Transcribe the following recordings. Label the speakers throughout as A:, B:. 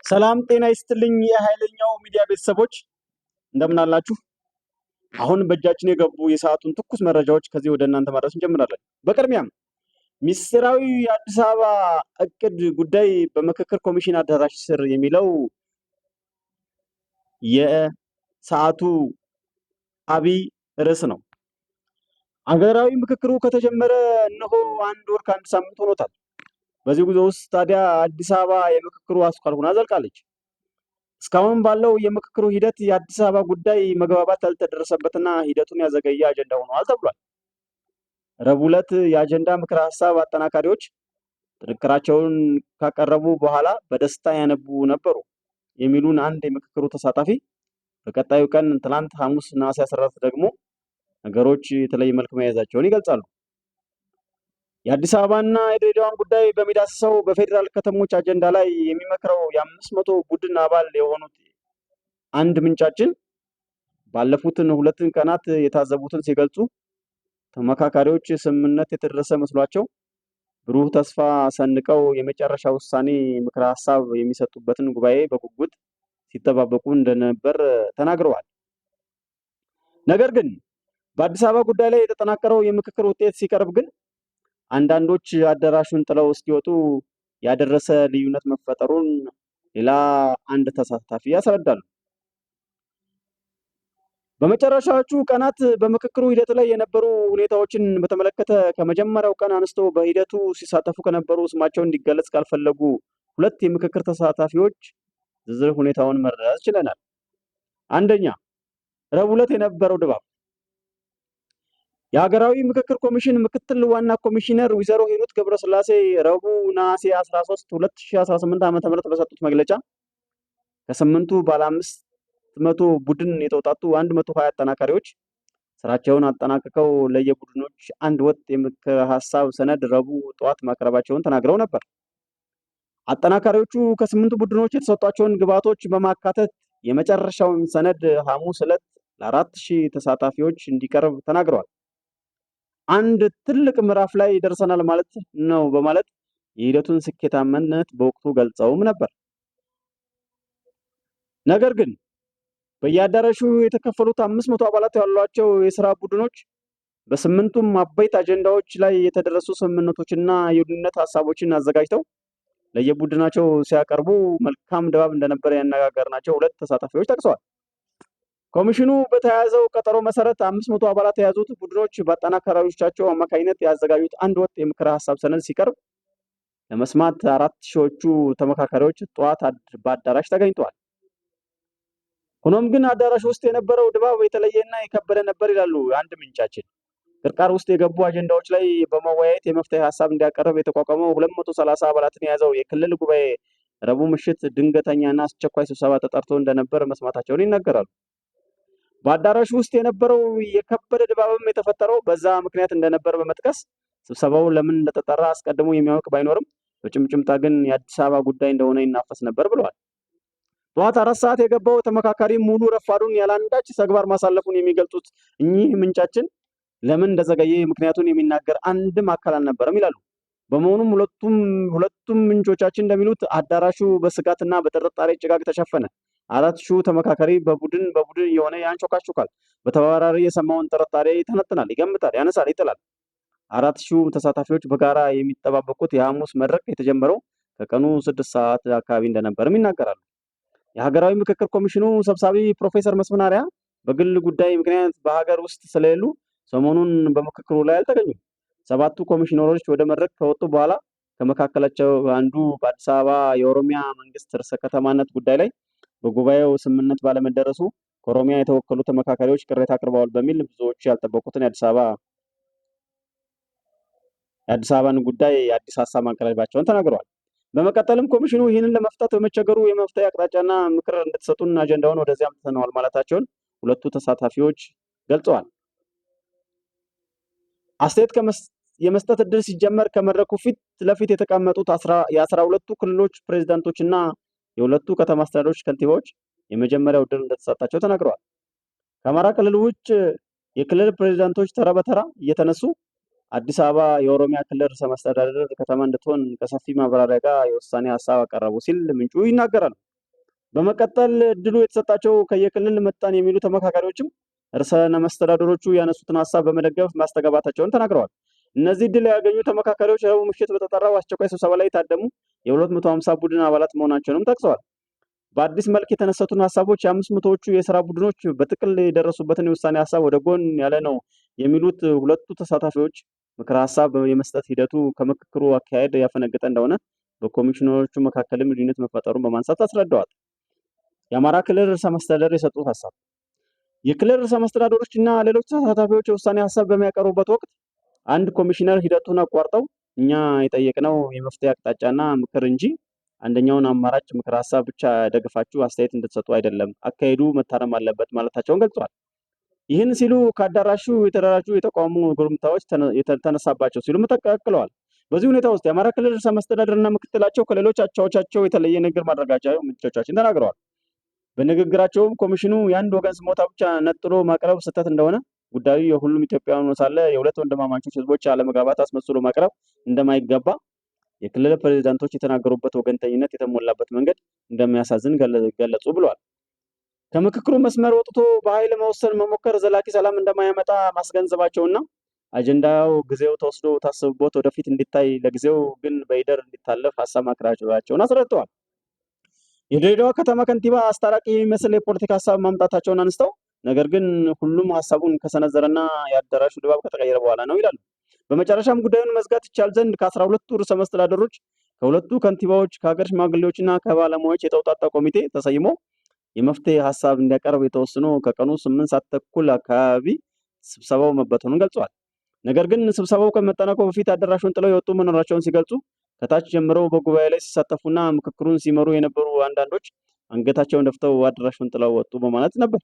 A: ሰላም ጤና ይስጥልኝ የኃይለኛው ሚዲያ ቤተሰቦች እንደምን አላችሁ? አሁን በእጃችን የገቡ የሰዓቱን ትኩስ መረጃዎች ከዚህ ወደ እናንተ ማድረስ እንጀምራለን። በቅድሚያም ሚስጥራዊ የአዲስ አበባ እቅድ ጉዳይ በምክክር ኮሚሽን አዳራሽ ስር የሚለው የሰዓቱ አብይ ርዕስ ነው። አገራዊ ምክክሩ ከተጀመረ እነሆ 1 ወር ከ1 ሳምንት ሆኖታል። በዚህ ጉዞ ውስጥ ታዲያ አዲስ አበባ የምክክሩ አስኳል ሆና ዘልቃለች። እስካሁን ባለው የምክክሩ ሂደት የአዲስ አበባ ጉዳይ መግባባት ያልተደረሰበትና ሂደቱን ያዘገየ አጀንዳ ሆኗል ተብሏል። ረቡዕ ዕለት የአጀንዳ ምክረ ሀሳብ አጠናካሪዎች ጥንቅራቸውን ካቀረቡ በኋላ በደስታ ያነቡ ነበሩ የሚሉን አንድ የምክክሩ ተሳታፊ በቀጣዩ ቀን ትናንት ሐሙስ ነሐሴ 14 ደግሞ ነገሮች የተለየ መልክ መያዛቸውን ይገልጻሉ። የአዲስ አበባና የድሬዳዋን ጉዳይ በሚዳስሰው በፌዴራል ከተሞች አጀንዳ ላይ የሚመክረው የ500 ቡድን አባል የሆኑት አንድ ምንጫችን ባለፉትን 2 ቀናት የታዘቡትን ሲገልጹ ተመካካሪዎች ስምምነት የተደረሰ መስሏቸው ብሩህ ተስፋ ሰንቀው የመጨረሻ ውሳኔ ምክረ ሀሳብ የሚሰጡበትን ጉባኤ በጉጉት ሲጠባበቁ እንደነበር ተናግረዋል። ነገር ግን በአዲስ አበባ ጉዳይ ላይ የተጠናቀረው የምክክር ውጤት ሲቀርብ ግን አንዳንዶች አዳራሹን ጥለው እስኪወጡ ያደረሰ ልዩነት መፈጠሩን ሌላ አንድ ተሳታፊ ያስረዳሉ። በመጨረሻዎቹ ቀናት በምክክሩ ሂደት ላይ የነበሩ ሁኔታዎችን በተመለከተ ከመጀመሪያው ቀን አንስቶ በሂደቱ ሲሳተፉ ከነበሩ ስማቸው እንዲገለጽ ካልፈለጉ 2 የምክክር ተሳታፊዎች ዝርዝር ሁኔታውን መረዳት ችለናል። አንደኛ፣ ረቡዕ ዕለት የነበረው ድባብ የሀገራዊ ምክክር ኮሚሽን ምክትል ዋና ኮሚሽነር ወይዘሮ ሂሩት ገብረስላሴ ረቡዕ ነሐሴ 13 2018 ዓ.ም በሰጡት መግለጫ ከ8ቱ ባለ 500 ቡድን የተውጣጡ 120 አጠናካሪዎች ስራቸውን አጠናቅቀው ለየቡድኖች አንድ ወጥ የምክር ሀሳብ ሰነድ ረቡዕ ጠዋት ማቅረባቸውን ተናግረው ነበር። አጠናካሪዎቹ ከ8ቱ ቡድኖች የተሰጧቸውን ግብዓቶች በማካተት የመጨረሻውን ሰነድ ሐሙስ ዕለት ለ4000 ተሳታፊዎች እንዲቀርብ ተናግረዋል። አንድ ትልቅ ምዕራፍ ላይ ደርሰናል ማለት ነው በማለት የሂደቱን ስኬታማነት በወቅቱ ገልጸውም ነበር። ነገር ግን በየአዳራሹ የተከፈሉት 500 አባላት ያሏቸው የሥራ ቡድኖች በ8ቱም አበይት አጀንዳዎች ላይ የተደረሱ ስምምነቶችና የውህደት ሀሳቦችን አዘጋጅተው ለየቡድናቸው ሲያቀርቡ መልካም ድባብ እንደነበረ ያነጋገርናቸው 2 ተሳታፊዎች ጠቅሰዋል። ኮሚሽኑ በተያያዘው ቀጠሮ መሰረት 500 አባላት የያዙት ቡድኖች በአጠናካሪዎቻቸው አማካኝነት ያዘጋጁት አንድ ወጥ የምክረ ሀሳብ ሰነድ ሲቀርብ ለመስማት 4000ዎቹ ተመካካሪዎች ጠዋት በአዳራሽ ተገኝተዋል። ሆኖም ግን አዳራሽ ውስጥ የነበረው ድባብ የተለየና የከበደ ነበር ይላሉ አንድ ምንጫችን። ቅርቃር ውስጥ የገቡ አጀንዳዎች ላይ በመወያየት የመፍትሄ ሀሳብ እንዲያቀርብ የተቋቋመው 230 አባላትን የያዘው የክልል ጉባኤ ረቡዕ ምሽት ድንገተኛና አስቸኳይ ስብሰባ ተጠርቶ እንደነበር መስማታቸውን ይናገራሉ። በአዳራሹ ውስጥ የነበረው የከበደ ድባብም የተፈጠረው በዛ ምክንያት እንደነበር በመጥቀስ ስብሰባው ለምን እንደተጠራ አስቀድሞ የሚያውቅ ባይኖርም በጭምጭምታ ግን የአዲስ አበባ ጉዳይ እንደሆነ ይናፈስ ነበር ብለዋል። ጠዋት 4 ሰዓት የገባው ተመካካሪ ሙሉ ረፋዱን ያላንዳች ተግባር ማሳለፉን የሚገልጹት እኚህ ምንጫችን ለምን እንደዘገየ ምክንያቱን የሚናገር አንድም አካል አልነበረም ይላሉ። በመሆኑም ሁለቱም ምንጮቻችን እንደሚሉት አዳራሹ በስጋትና በጥርጣሬ ጭጋግ ተሸፈነ። 4000 ተመካካሪ በቡድን የሆነ ያንሾካሾካል። በተባራሪ የሰማውን ጥርጣሬ ይተነትናል፣ ይገምታል፣ ያነሳል፣ ይጥላል። 4000 ተሳታፊዎች በጋራ የሚጠባበቁት የሐሙስ መድረክ የተጀመረው ከቀኑ 6 ሰዓት አካባቢ እንደነበርም ይናገራሉ። የሀገራዊ ምክክር ኮሚሽኑ ሰብሳቢ ፕሮፌሰር መስፍን አርአያ በግል ጉዳይ ምክንያት በሀገር ውስጥ ስለሌሉ ሰሞኑን በምክክሩ ላይ አልተገኙም። 7ቱ ኮሚሽነሮች ወደ መድረክ ከወጡ በኋላ ከመካከላቸው አንዱ በአዲስ አበባ የኦሮሚያ መንግስት ርዕሰ ከተማነት ጉዳይ ላይ በጉባኤው ስምምነት ባለመደረሱ ከኦሮሚያ የተወከሉ ተመካካሪዎች ቅሬታ አቅርበዋል በሚል ብዙዎች ያልጠበቁትን የአዲስ አበባን ጉዳይ የአዲስ ሀሳብ ማቅረባቸውን ተናግረዋል። በመቀጠልም ኮሚሽኑ ይህንን ለመፍታት በመቸገሩ የመፍትሄ አቅጣጫና ምክር እንድትሰጡን አጀንዳውን ወደዚያ አምጥተነዋል ማለታቸውን 2ቱ ተሳታፊዎች ገልጸዋል። አስተያየት የመስጠት እድል ሲጀመር ከመድረኩ ፊት ለፊት የተቀመጡት የ12ቱ ክልሎች ፕሬዝዳንቶችና የ2ቱ ከተማ አስተዳደሮች ከንቲባዎች የመጀመሪያው እድል እንደተሰጣቸው ተናግረዋል። ከአማራ ክልል ውጭ የክልል ፕሬዝዳንቶች ተራ በተራ እየተነሱ አዲስ አበባ የኦሮሚያ ክልል ርዕሰ መስተዳድር ከተማ እንድትሆን ከሰፊ ማብራሪያ ጋር የውሳኔ ሀሳብ አቀረቡ ሲል ምንጩ ይናገራል። በመቀጠል እድሉ የተሰጣቸው ከየክልል መጣን የሚሉ ተመካካሪዎችም ርዕሰ መስተዳድሮቹ ያነሱትን ሀሳብ በመደገፍ ማስተጋባታቸውን ተናግረዋል። እነዚህ እድል ያገኙ ተመካካሪዎች ረቡዕ ምሽት በተጠራው አስቸኳይ ስብሰባ ላይ የታደሙ የ250 ቡድን አባላት መሆናቸውንም ጠቅሰዋል። በአዲስ መልክ የተነሱትን ሀሳቦች የ500ዎቹ የስራ ቡድኖች በጥቅል የደረሱበትን የውሳኔ ሀሳብ ወደ ጎን ያለ ነው የሚሉት ሁለቱ ተሳታፊዎች ምክረ ሀሳብ የመስጠት ሂደቱ ከምክክሩ አካሄድ ያፈነገጠ እንደሆነ በኮሚሽነሮቹ መካከልም ልዩነት መፈጠሩን በማንሳት አስረድተዋል። የአማራ ክልል ርዕሰ መስተዳድር የሰጡት ሀሳብ የክልል ርዕሰ መስተዳድሮች እና ሌሎች ተሳታፊዎች የውሳኔ ሀሳብ በሚያቀርቡበት ወቅት አንድ ኮሚሽነር ሂደቱን አቋርጠው እኛ የጠየቅነው የመፍትሄ አቅጣጫና ምክር እንጂ አንደኛውን አማራጭ ምክር ሀሳብ ብቻ ደግፋችሁ አስተያየት እንድትሰጡ አይደለም፣ አካሄዱ መታረም አለበት ማለታቸውን ገልጸዋል። ይህን ሲሉ ከአዳራሹ የተደራጁ የተቃውሞ ጉርምታዎች ተነሳባቸው ሲሉም ተቀቅለዋል። በዚህ ሁኔታ ውስጥ የአማራ ክልል ርዕሰ መስተዳድርና ምክትላቸው ከሌሎች አቻዎቻቸው የተለየ ንግግር ማድረጋቸው ምንጮቻችን ተናግረዋል። በንግግራቸውም ኮሚሽኑ የአንድ ወገን ስሞታ ብቻ ነጥሎ ማቅረብ ስህተት እንደሆነ፣ ጉዳዩ የሁሉም ኢትዮጵያውያን ሆኖ ሳለ የሁለት ወንድማማቾች ህዝቦች አለመግባባት አስመስሎ ማቅረብ እንደማይገባ የክልል ፕሬዝዳንቶች የተናገሩበት ወገንተኝነት የተሞላበት መንገድ እንደሚያሳዝን ገለጹ ብለዋል። ከምክክሩ መስመር ወጥቶ በኃይል መወሰን መሞከር ዘላቂ ሰላም እንደማያመጣ ማስገንዘባቸውና አጀንዳው ጊዜው ተወስዶ ታስቦበት ወደፊት እንዲታይ ለጊዜው ግን በይደር እንዲታለፍ ሀሳብ ማቅረባቸውን አስረድተዋል። የድሬዳዋ ከተማ ከንቲባ አስታራቂ የሚመስል የፖለቲካ ሀሳብ ማምጣታቸውን አንስተው ነገር ግን ሁሉም ሀሳቡን ከሰነዘረና የአዳራሹ ድባብ ከተቀየረ በኋላ ነው ይላሉ። በመጨረሻም ጉዳዩን መዝጋት ይቻል ዘንድ ከ12ቱ ርዕሰ መስተዳድሮች፣ ከሁለቱ ከንቲባዎች፣ ከሀገር ሽማግሌዎችና ከባለሙያዎች የተውጣጣ ኮሚቴ ተሰይሞ የመፍትሄ ሀሳብ እንዲያቀርብ የተወሰኑ ከቀኑ 8 ሰዓት ተኩል አካባቢ ስብሰባው መበተኑን ገልጸዋል። ነገር ግን ስብሰባው ከመጠናቀቁ በፊት አዳራሹን ጥለው የወጡ መኖራቸውን ሲገልጹ ከታች ጀምረው በጉባኤ ላይ ሲሳተፉና ምክክሩን ሲመሩ የነበሩ አንዳንዶች አንገታቸውን ደፍተው አዳራሹን ጥለው ወጡ በማለት ነበር።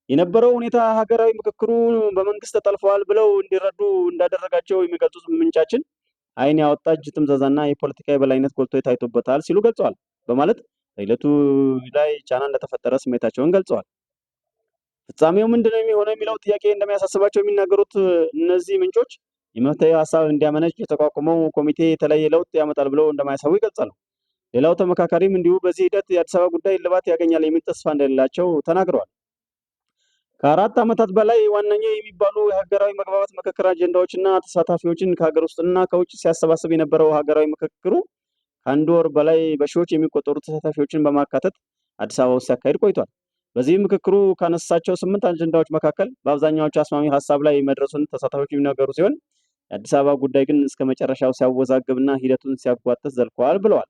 A: የነበረው ሁኔታ ሀገራዊ ምክክሩ በመንግስት ተጠልፈዋል ብለው እንዲረዱ እንዳደረጋቸው የሚገልጹት ምንጫችን ዓይን ያወጣ እጅ ጥምዘዛና የፖለቲካ የበላይነት ጎልቶ ታይቶበታል ሲሉ ገልጸዋል በማለት በዕለቱ ላይ ጫና እንደተፈጠረ ስሜታቸውን ገልጸዋል። ፍጻሜው ምንድነው የሚሆነው የሚለው ጥያቄ እንደሚያሳስባቸው የሚናገሩት እነዚህ ምንጮች የመፍትሄ ሀሳብ እንዲያመነጭ የተቋቋመው ኮሚቴ የተለየ ለውጥ ያመጣል ብለው እንደማያሳቡ ይገልጻሉ። ሌላው ተመካካሪም እንዲሁ በዚህ ሂደት የአዲስ አበባ ጉዳይ እልባት ያገኛል የሚል ተስፋ እንደሌላቸው ተናግረዋል። ከ4 ዓመታት በላይ ዋነኛ የሚባሉ የሀገራዊ መግባባት ምክክር አጀንዳዎችና ተሳታፊዎችን ከሀገር ውስጥና ከውጭ ሲያሰባስብ የነበረው ሀገራዊ ምክክሩ ከአንድ ወር በላይ በሺዎች የሚቆጠሩ ተሳታፊዎችን በማካተት አዲስ አበባ ውስጥ ሲያካሂድ ቆይቷል። በዚህ ምክክሩ ካነሳቸው 8 አጀንዳዎች መካከል በአብዛኛዎቹ አስማሚ ሀሳብ ላይ መድረሱን ተሳታፊዎች የሚናገሩ ሲሆን የአዲስ አበባ ጉዳይ ግን እስከ መጨረሻው ሲያወዛግብና ሂደቱን ሲያጓትት ዘልቀዋል ብለዋል።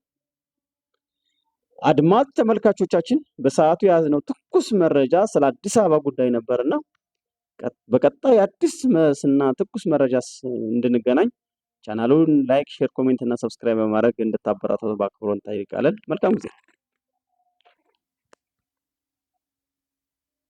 A: አድማጭ ተመልካቾቻችን በሰዓቱ የያዝነው ትኩስ መረጃ ስለ አዲስ አበባ ጉዳይ ነበርና በቀጣይ አዲስ እና ትኩስ መረጃ እንድንገናኝ ቻናሉን ላይክ፣ ሼር፣ ኮሜንት እና ሰብስክራይብ በማድረግ እንድታበረታቱ በአክብሮት እንጠይቃለን። መልካም ጊዜ